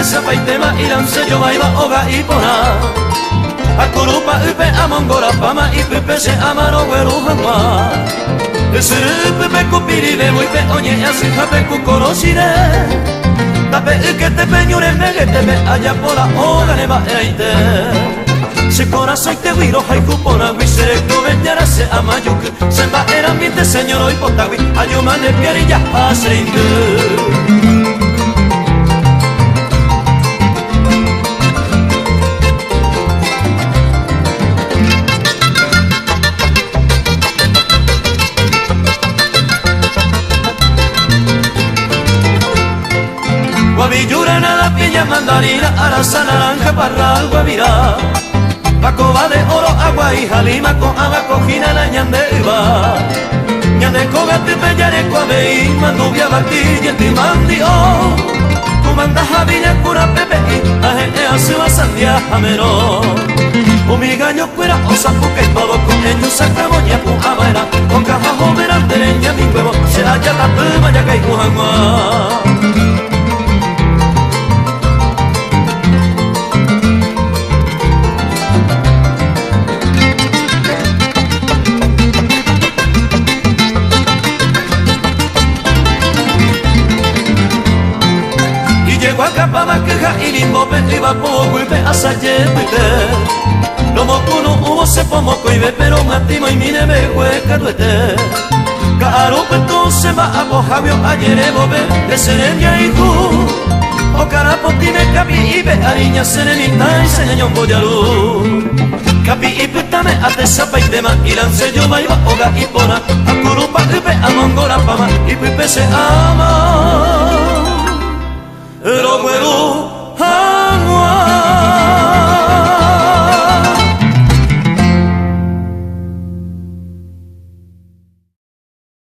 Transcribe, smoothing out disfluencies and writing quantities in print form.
sapaitema ilance yo vaiva oga ipona akurupa upe amongora pama ipupe se amaro weruhama surupe kupiri de muipe oñe asi hape kukorosire tape ukete peñure megete me allá por la oga neva eite se corazón te guiro haiku pona wisere kovenyara se amayuk se va era mite señor hoy potawi ayumane pierilla aseindu Guavillura, nada, piña, mandarina, araza, naranja, parral, guavirá Pacoba de oro, agua y jalima, con agua, cojina, la ñandeva Ñande, coga, tipe, yare, cuaveí, mandubia, batilla, timandio Comanda, javilla, cura, pepe, y ajene, asua, sandia, jamero Umigaño, cuera, osa, puca, y todo, con ellos, saca, moña, pujabaera Con caja, jomera, tereña, mi huevo, se halla la pluma, ya que hay cujanguá Guacapama queja y limbo pe iba poco y pe asayete no mocuno hubo se pomoco y ve pero matimo y mine me hueca duete caro pe se va a mojavio ayer bobe de serenia y tú o carapoti me capi y ve ariña serenita y señor boyaru capi y petame ate sapa y tema y lance yo vaiva oga y pona a curupa y pe amongora pama y pipe se a